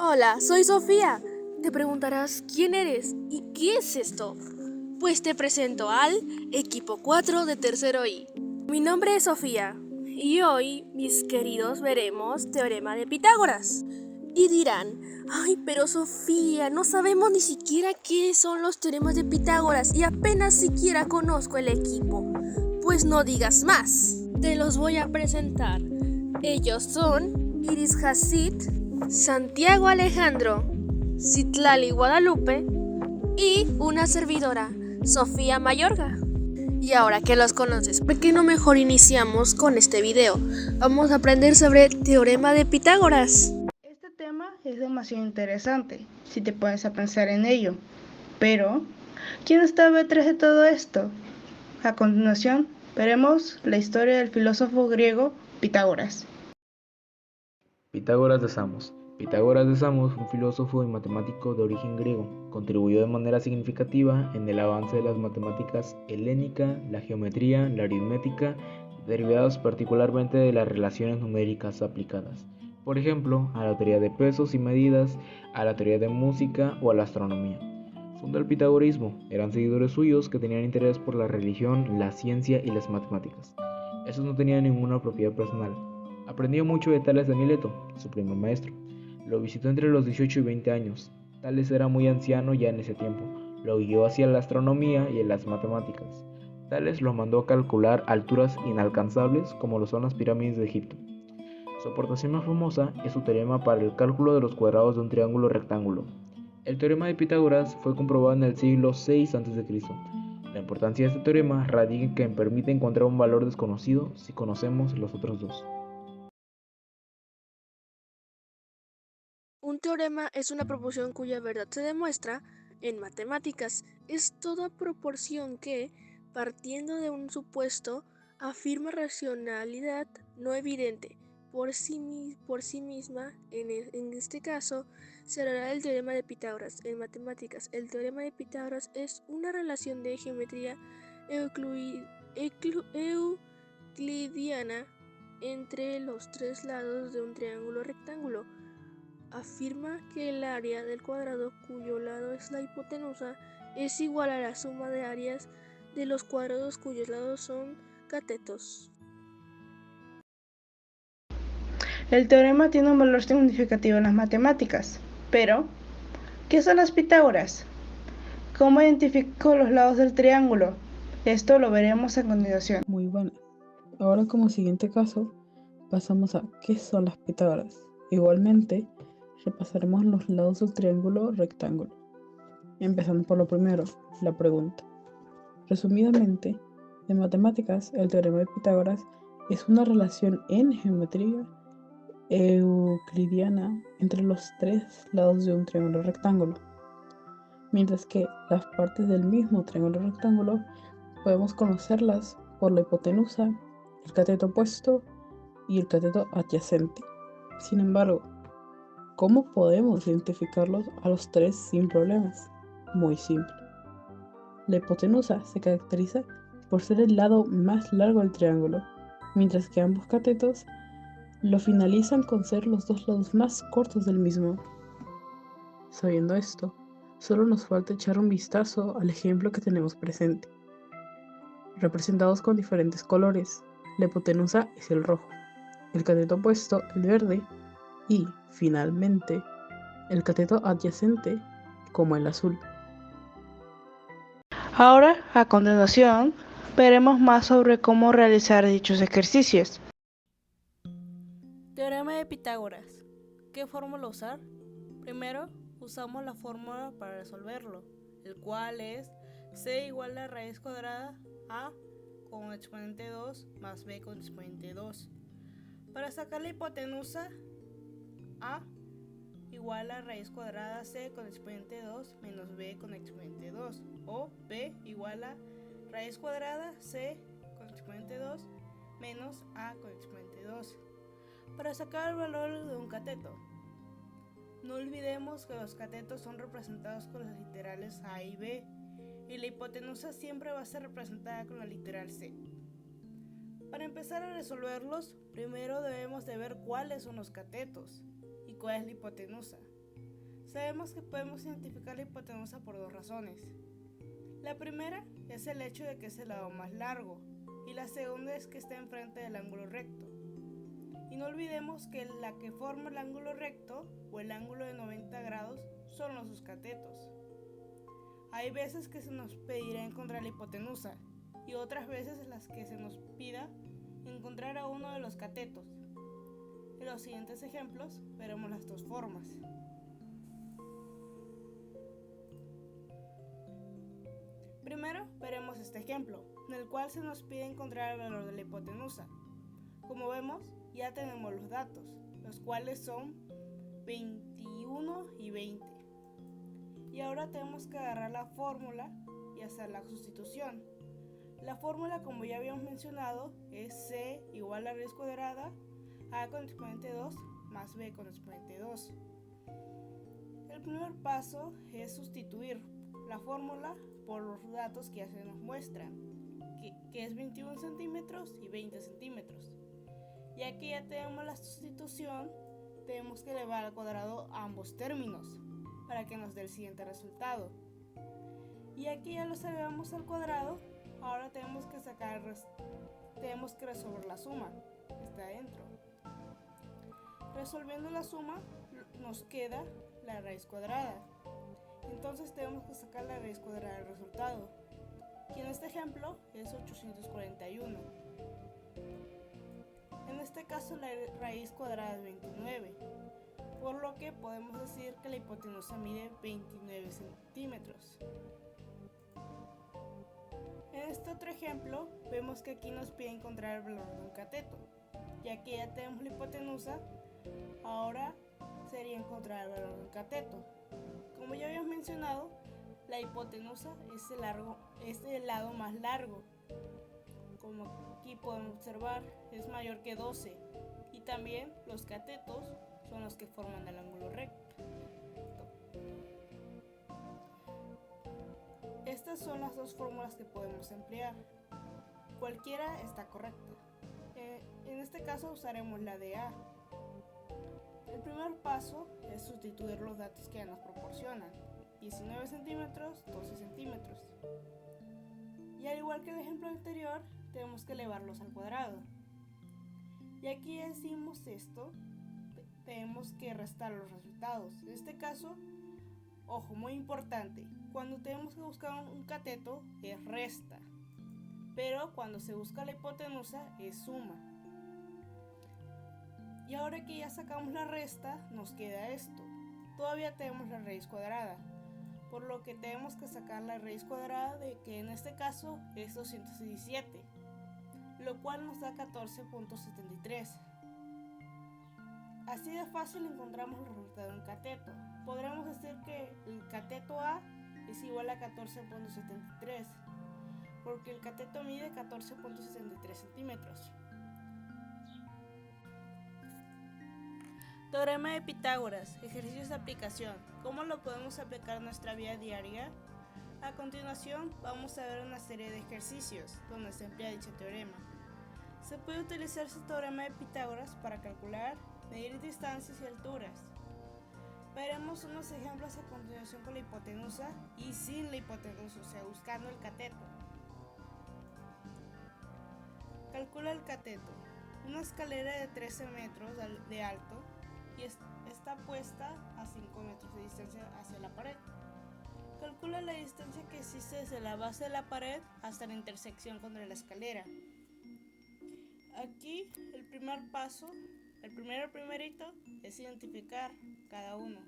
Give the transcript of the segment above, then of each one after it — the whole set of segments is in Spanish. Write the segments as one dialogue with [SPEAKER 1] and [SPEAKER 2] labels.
[SPEAKER 1] Hola, soy Sofía. Te preguntarás quién eres y qué es esto. Pues te presento al equipo 4 de tercero I. Mi nombre es Sofía y hoy, mis queridos, veremos Teorema de Pitágoras. Y dirán, ay, pero Sofía, no sabemos ni siquiera qué son los teoremas de Pitágoras y apenas siquiera conozco el equipo. Pues no digas más, te los voy a presentar. Ellos son Iris Hasid, Santiago Alejandro, Citlali Guadalupe y una servidora, Sofía Mayorga. Y ahora que los conoces, ¿por qué no mejor iniciamos con este video? Vamos a aprender sobre el Teorema de Pitágoras.
[SPEAKER 2] Este tema es demasiado interesante si te pones a pensar en ello, pero ¿quién estaba detrás de todo esto? A continuación, veremos la historia del filósofo griego Pitágoras.
[SPEAKER 3] Pitágoras de Samos. Pitágoras de Samos fue un filósofo y matemático de origen griego. Contribuyó de manera significativa en el avance de las matemáticas helénica, la geometría, la aritmética, derivados particularmente de las relaciones numéricas aplicadas. Por ejemplo, a la teoría de pesos y medidas, a la teoría de música o a la astronomía. Fundó el pitagorismo. Eran seguidores suyos que tenían interés por la religión, la ciencia y las matemáticas. Estos no tenían ninguna propiedad personal. Aprendió mucho de Tales de Mileto, su primer maestro. Lo visitó entre los 18 y 20 años. Tales era muy anciano ya en ese tiempo. Lo guió hacia la astronomía y las matemáticas. Tales lo mandó a calcular alturas inalcanzables como lo son las pirámides de Egipto. Su aportación más famosa es su teorema para el cálculo de los cuadrados de un triángulo rectángulo. El teorema de Pitágoras fue comprobado en el siglo VI a.C. La importancia de este teorema radica en que permite encontrar un valor desconocido si conocemos los otros dos.
[SPEAKER 1] Un teorema es una proporción cuya verdad se demuestra en matemáticas. Es toda proporción que, partiendo de un supuesto, afirma racionalidad no evidente por sí misma. En este caso, será el teorema de Pitágoras. En matemáticas, el teorema de Pitágoras es una relación de geometría euclidiana entre los tres lados de un triángulo rectángulo. Afirma que el área del cuadrado cuyo lado es la hipotenusa es igual a la suma de áreas de los cuadrados cuyos lados son catetos.
[SPEAKER 2] El teorema tiene un valor significativo en las matemáticas, pero ¿qué son las Pitágoras? ¿Cómo identifico los lados del triángulo? Esto lo veremos a continuación.
[SPEAKER 4] Muy buenas. Ahora como siguiente caso, pasamos a ¿qué son las Pitágoras? Igualmente, repasaremos los lados del triángulo rectángulo. Empezando por lo primero, la pregunta. Resumidamente, en matemáticas, el teorema de Pitágoras es una relación en geometría euclidiana entre los tres lados de un triángulo rectángulo, mientras que las partes del mismo triángulo rectángulo podemos conocerlas por la hipotenusa, el cateto opuesto y el cateto adyacente. Sin embargo, ¿cómo podemos identificarlos a los tres sin problemas? Muy simple. La hipotenusa se caracteriza por ser el lado más largo del triángulo, mientras que ambos catetos lo finalizan con ser los dos lados más cortos del mismo. Sabiendo esto, solo nos falta echar un vistazo al ejemplo que tenemos presente, representados con diferentes colores. La hipotenusa es el rojo, el cateto opuesto el verde y, finalmente, el cateto adyacente como el azul.
[SPEAKER 2] Ahora, a continuación, veremos más sobre cómo realizar dichos ejercicios.
[SPEAKER 5] Teorema de Pitágoras. ¿Qué fórmula usar? Primero, usamos la fórmula para resolverlo, el cual es c igual a raíz cuadrada a con exponente 2 más b con exponente 2. Para sacar la hipotenusa, a igual a raíz cuadrada c con exponente 2 menos b con exponente 2, o b igual a raíz cuadrada c con exponente 2 menos a con exponente 2. Para sacar el valor de un cateto, no olvidemos que los catetos son representados con las literales a y b, y la hipotenusa siempre va a ser representada con la literal c. Para empezar a resolverlos, primero debemos de ver cuáles son los catetos y cuál es la hipotenusa. Sabemos que podemos identificar la hipotenusa por dos razones. La primera es el hecho de que es el lado más largo y la segunda es que está enfrente del ángulo recto. Y no olvidemos que la que forma el ángulo recto o el ángulo de 90 grados son los sus catetos. Hay veces que se nos pedirá encontrar la hipotenusa y otras veces las que se nos pida encontrar a uno de los catetos. En los siguientes ejemplos veremos las dos formas. Primero veremos este ejemplo, en el cual se nos pide encontrar el valor de la hipotenusa. Como vemos, ya tenemos los datos, los cuales son 21 y 20. Y ahora tenemos que agarrar la fórmula y hacer la sustitución. La fórmula, como ya habíamos mencionado, es C igual a raíz cuadrada A con exponente 2 más B con exponente 2. El primer paso es sustituir la fórmula por los datos que ya se nos muestran, que es 21 centímetros y 20 centímetros. Ya que ya tenemos la sustitución, tenemos que elevar al cuadrado ambos términos para que nos dé el siguiente resultado. Y aquí ya los elevamos al cuadrado, ahora tenemos que resolver la suma que está adentro. Resolviendo la suma nos queda la raíz cuadrada. Entonces tenemos que sacar la raíz cuadrada del resultado, que en este ejemplo es 841. En este caso la raíz cuadrada es 29, por lo que podemos decir que la hipotenusa mide 29 centímetros. En este otro ejemplo vemos que aquí nos pide encontrar el valor de un cateto. Ya que ya tenemos la hipotenusa, ahora sería encontrar el valor de un cateto. Como ya habíamos mencionado, la hipotenusa es el lado más largo. Como aquí podemos observar, es mayor que 12. Y también los catetos son los que forman el ángulo recto. Estas son las dos fórmulas que podemos emplear. Cualquiera está correcta. En este caso usaremos la de A. El primer paso es sustituir los datos que ya nos proporcionan. 19 centímetros, 12 centímetros. Y al igual que el ejemplo anterior, tenemos que elevarlos al cuadrado. Y aquí decimos esto, tenemos que restar los resultados. En este caso, ojo, muy importante, cuando tenemos que buscar un cateto es resta, pero cuando se busca la hipotenusa es suma. Y ahora que ya sacamos la resta, nos queda esto. Todavía tenemos la raíz cuadrada, por lo que tenemos que sacar la raíz cuadrada de que en este caso es 217, lo cual nos da 14.73. Así de fácil encontramos el resultado en cateto. Podremos decir que el cateto A es igual a 14.73, porque el cateto mide 14.63 centímetros. Teorema de Pitágoras, ejercicios de aplicación. ¿Cómo lo podemos aplicar en nuestra vida diaria? A continuación vamos a ver una serie de ejercicios donde se emplea dicho teorema. Se puede utilizar este teorema de Pitágoras para calcular, medir distancias y alturas. Veremos unos ejemplos a continuación con la hipotenusa y sin la hipotenusa, o sea, buscando el cateto. Calcula el cateto. Una escalera de 13 metros de alto y está puesta a 5 metros de distancia hacia la pared. Calcula la distancia que existe desde la base de la pared hasta la intersección con la escalera. Aquí el primer paso, el primerito, es identificar cada uno.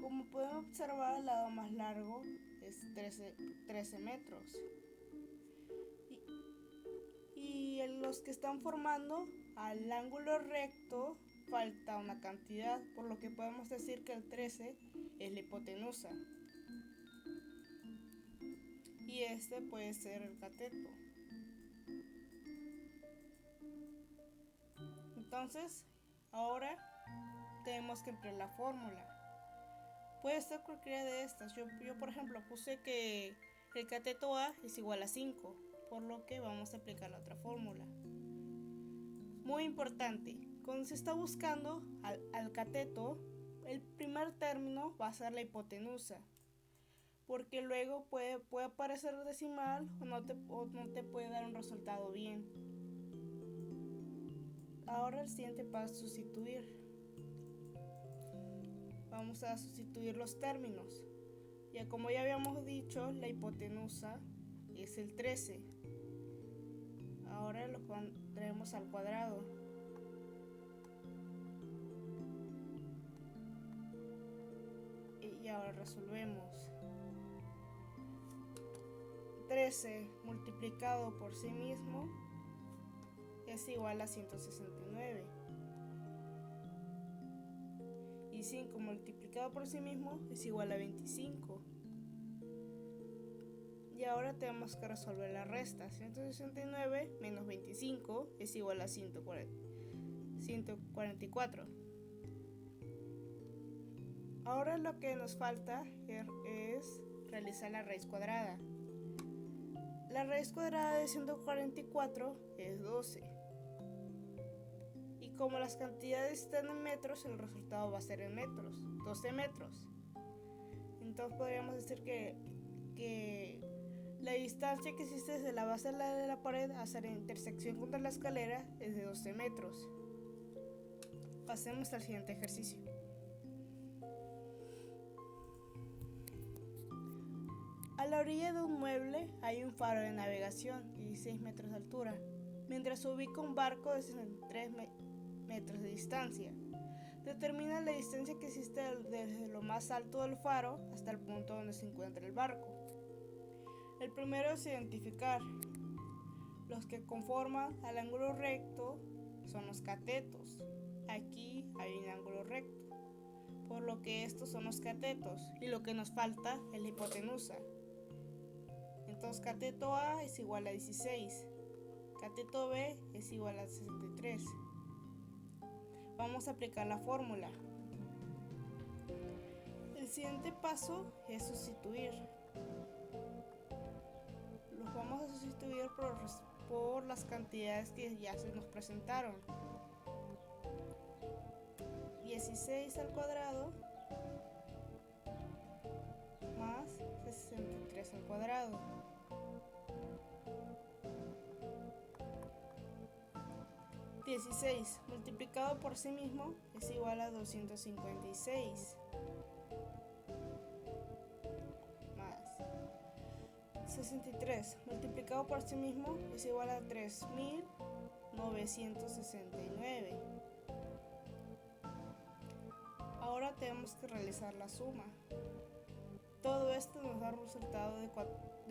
[SPEAKER 5] Como podemos observar, el lado más largo es 13 metros. Y en los que están formando al ángulo recto falta una cantidad, por lo que podemos decir que el 13 es la hipotenusa. Y este puede ser el cateto. Entonces, ahora tenemos que emplear la fórmula. Puede ser cualquiera de estas. Yo por ejemplo puse que el cateto A es igual a 5, por lo que vamos a aplicar la otra fórmula. Muy importante, cuando se está buscando al cateto, el primer término va a ser la hipotenusa, porque luego puede aparecer decimal o no te puede dar un resultado bien. Ahora el siguiente paso es sustituir. Vamos a sustituir los términos. Ya como ya habíamos dicho, la hipotenusa es el 13. Ahora lo pondremos al cuadrado. Y ahora resolvemos. 13 multiplicado por sí mismo es igual a 169. Y 5 multiplicado por sí mismo es igual a 25. Y ahora tenemos que resolver la resta. 169 menos 25 es igual a 144. Ahora lo que nos falta es realizar la raíz cuadrada. La raíz cuadrada de 144 es 12. Y como las cantidades están en metros, el resultado va a ser en metros, 12 metros. Entonces podríamos decir que la distancia que existe desde la base de la pared hasta la intersección contra la escalera es de 12 metros. Pasemos al siguiente ejercicio. A la orilla de un mueble hay un faro de navegación de 16 metros de altura, mientras se ubica un barco de 63 metros de distancia. Determina la distancia que existe desde lo más alto del faro hasta el punto donde se encuentra el barco. El primero es identificar. Los que conforman al ángulo recto son los catetos. Aquí hay un ángulo recto, por lo que estos son los catetos y lo que nos falta es la hipotenusa. Entonces cateto A es igual a 16, cateto B es igual a 63. Vamos a aplicar la fórmula. El siguiente paso es sustituir. Los vamos a sustituir por las cantidades que ya se nos presentaron. 16 al cuadrado más 63 al cuadrado. $16 multiplicado por sí mismo es igual a 256 más 63 multiplicado por sí mismo es igual a 3969. Ahora tenemos que realizar la suma. Todo esto nos da un resultado de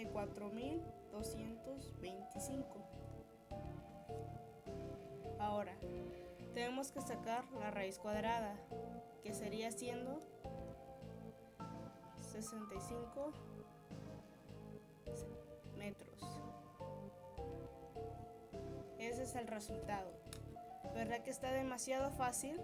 [SPEAKER 5] 4225. Ahora, tenemos que sacar la raíz cuadrada, que sería siendo 65 metros. Ese es el resultado. ¿Verdad que está demasiado fácil?